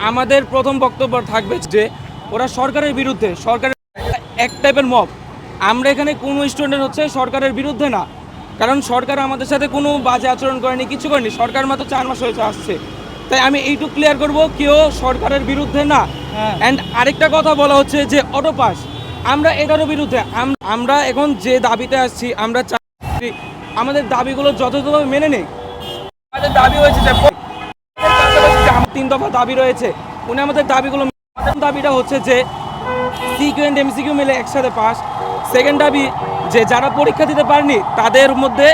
আমাদের প্রথম বক্তব্য থাকবে যে ওরা সরকারের বিরুদ্ধে, সরকারের এক টাইপের মব। আমরা এখানে কোনো স্টুডেন্ট হচ্ছে সরকারের বিরুদ্ধে না, কারণ সরকার আমাদের সাথে কোনো বাজে আচরণ করেনি, কিছু করেনি। সরকার মাত্র 4 মাস হয়েছে আসছে, তাই আমি এইটুকু ক্লিয়ার করব কেউ সরকারের বিরুদ্ধে না। অ্যান্ড আরেকটা কথা বলা হচ্ছে যে অটো পাস, আমরা এটারও বিরুদ্ধে। আমরা এখন যে দাবিতে আসছি, আমরা চাই আমাদের দাবিগুলো যথাযথভাবে মেনে নেই। আমাদের দাবি হয়েছে যে 3 দফা দাবি রয়েছে, উনি আমাদের দাবিগুলো, দাবিটা হচ্ছে যে সিকিউ অ্যান্ড এমসিকিউ মিলে একসাথে পাস। সেকেন্ড দাবি যে যারা পরীক্ষা দিতে পারেনি তাদের মধ্যে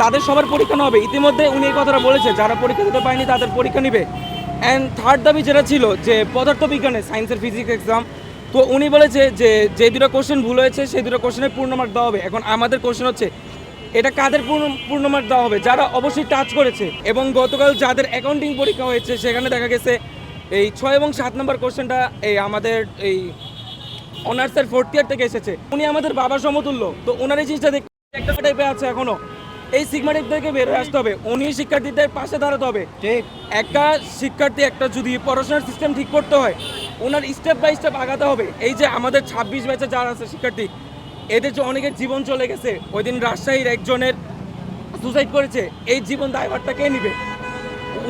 তাদের সবার পরীক্ষা নেওয়া হবে। ইতিমধ্যে উনি এই কথাটা বলেছে, যারা পরীক্ষা দিতে পারেনি তাদের পরীক্ষা নেবে। অ্যান্ড থার্ড দাবি যেটা ছিল যে পদার্থবিজ্ঞানে সায়েন্সের ফিজিক্স এক্সাম, তো উনি বলেছে যে যে দুটো কোশ্চেন ভুল হয়েছে সেই দুটো কোশ্চেনের পূর্ণ মার্ক দেওয়া হবে। এখন আমাদের কোশ্চেন হচ্ছে এটা কাদের পূর্ণ মার্ক দেওয়া হবে? যারা অবশ্যই টাচ করেছে। এবং গতকাল যাদের অ্যাকাউন্টিং পরীক্ষা হয়েছে সেখানে দেখা গেছে এই 6 এবং 7 নম্বর কোশ্চেনটা এই আমাদের এই অনার্সের 4th ইয়ার থেকে এসেছে। উনি আমাদের বাবার সমতুল্য, তো ওনার এই জিনিসটা দেখতে একটা টাইপে আছে। এখনো এই সিগমাটিক থেকে বের হয়ে আসতে হবে, উনি শিক্ষার্থীদের পাশে দাঁড়াতে হবে। একটা শিক্ষার্থী একটা যদি পড়াশোনার সিস্টেম ঠিক করতে হয়, ওনার স্টেপ বাই স্টেপ আগাতে হবে। এই যে আমাদের 26 ব্যাচে যারা আছে শিক্ষার্থী, এদের যে অনেকের জীবন চলে গেছে, ওই দিন রাজশাহীর একজনের সুসাইড করেছে, এই জীবন দায়ভারটা কে নিবে?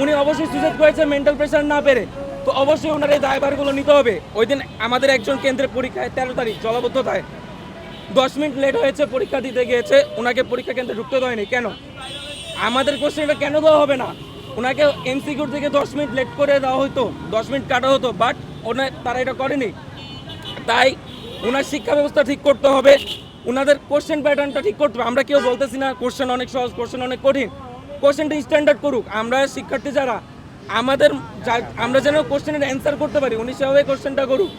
উনি অবশ্যই সুসাইড করেছে মেন্টাল প্রেশার না পেরে, তো অবশ্যই ওনার এই দায়ভারগুলো নিতে হবে। ওই দিন আমাদের একজন কেন্দ্রে পরীক্ষায় 13 তারিখ জলাবদ্ধতায় 10 মিনিট লেট হয়েছে, পরীক্ষা দিতে গিয়েছে, ওনাকে পরীক্ষা কেন্দ্রে ঢুকতে দেয়নি। কেন? আমাদের কোশ্চেনটা কেন দেওয়া হবে না? ওনাকে এমসিকিউ থেকে 10 মিনিট লেট করে দেওয়া হতো, 10 মিনিট কাটা হতো, বাট তারা এটা করেনি। তাই ওনার শিক্ষা ব্যবস্থা ঠিক করতে হবে, ওনাদের কোশ্চেন প্যাটার্নটা ঠিক করতে হবে। আমরা কেউ বলতেছি না কোশ্চেন অনেক সহজ, কোশ্চেন অনেক কঠিন, কোশ্চেনটা স্ট্যান্ডার্ড করুক। আমরা শিক্ষার্থী যারা আমরা যেন কোশ্চেনের অ্যান্সার করতে পারি, উনি সেভাবে কোশ্চেনটা করুক।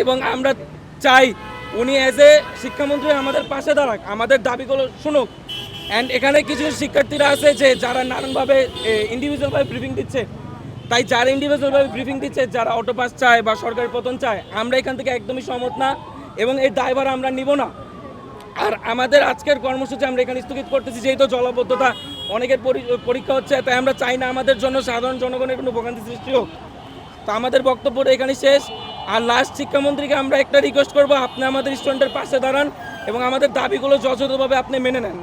এবং আমরা চাই উনি অ্যাজ এ শিক্ষামন্ত্রী আমাদের পাশে দাঁড়াক, আমাদের দাবিগুলো শুনুক। অ্যান্ড এখানে কিছু শিক্ষার্থীরা আছে যে যারা নানানভাবে ইন্ডিভিজুয়ালভাবে ব্রিফিং দিচ্ছে, তাই যারা ইন্ডিভিজুয়ালভাবে ব্রিফিং দিচ্ছে, যারা অটো পাস চায় বা সরকারি পতন চায়, আমরা এখান থেকে একদমই সহমত না এবং এই দায়ভার আমরা নিব না। আর আমাদের আজকের কর্মসূচি আমরা এখানে স্থগিত করতেছি, যেহেতু জলাবদ্ধতা, অনেকের পরীক্ষা হচ্ছে, তাই আমরা চাই না আমাদের জন্য সাধারণ জনগণের কোনো ভোগান্তি সৃষ্টি হোক। তো আমাদের বক্তব্যটা এখানে শেষ। আর লাস্ট শিক্ষামন্ত্রীকে আমরা একটা রিকোয়েস্ট করবো, আপনি আমাদের স্টুডেন্টের পাশে দাঁড়ান এবং আমাদের দাবিগুলো যথাযথভাবে আপনি মেনে নেন।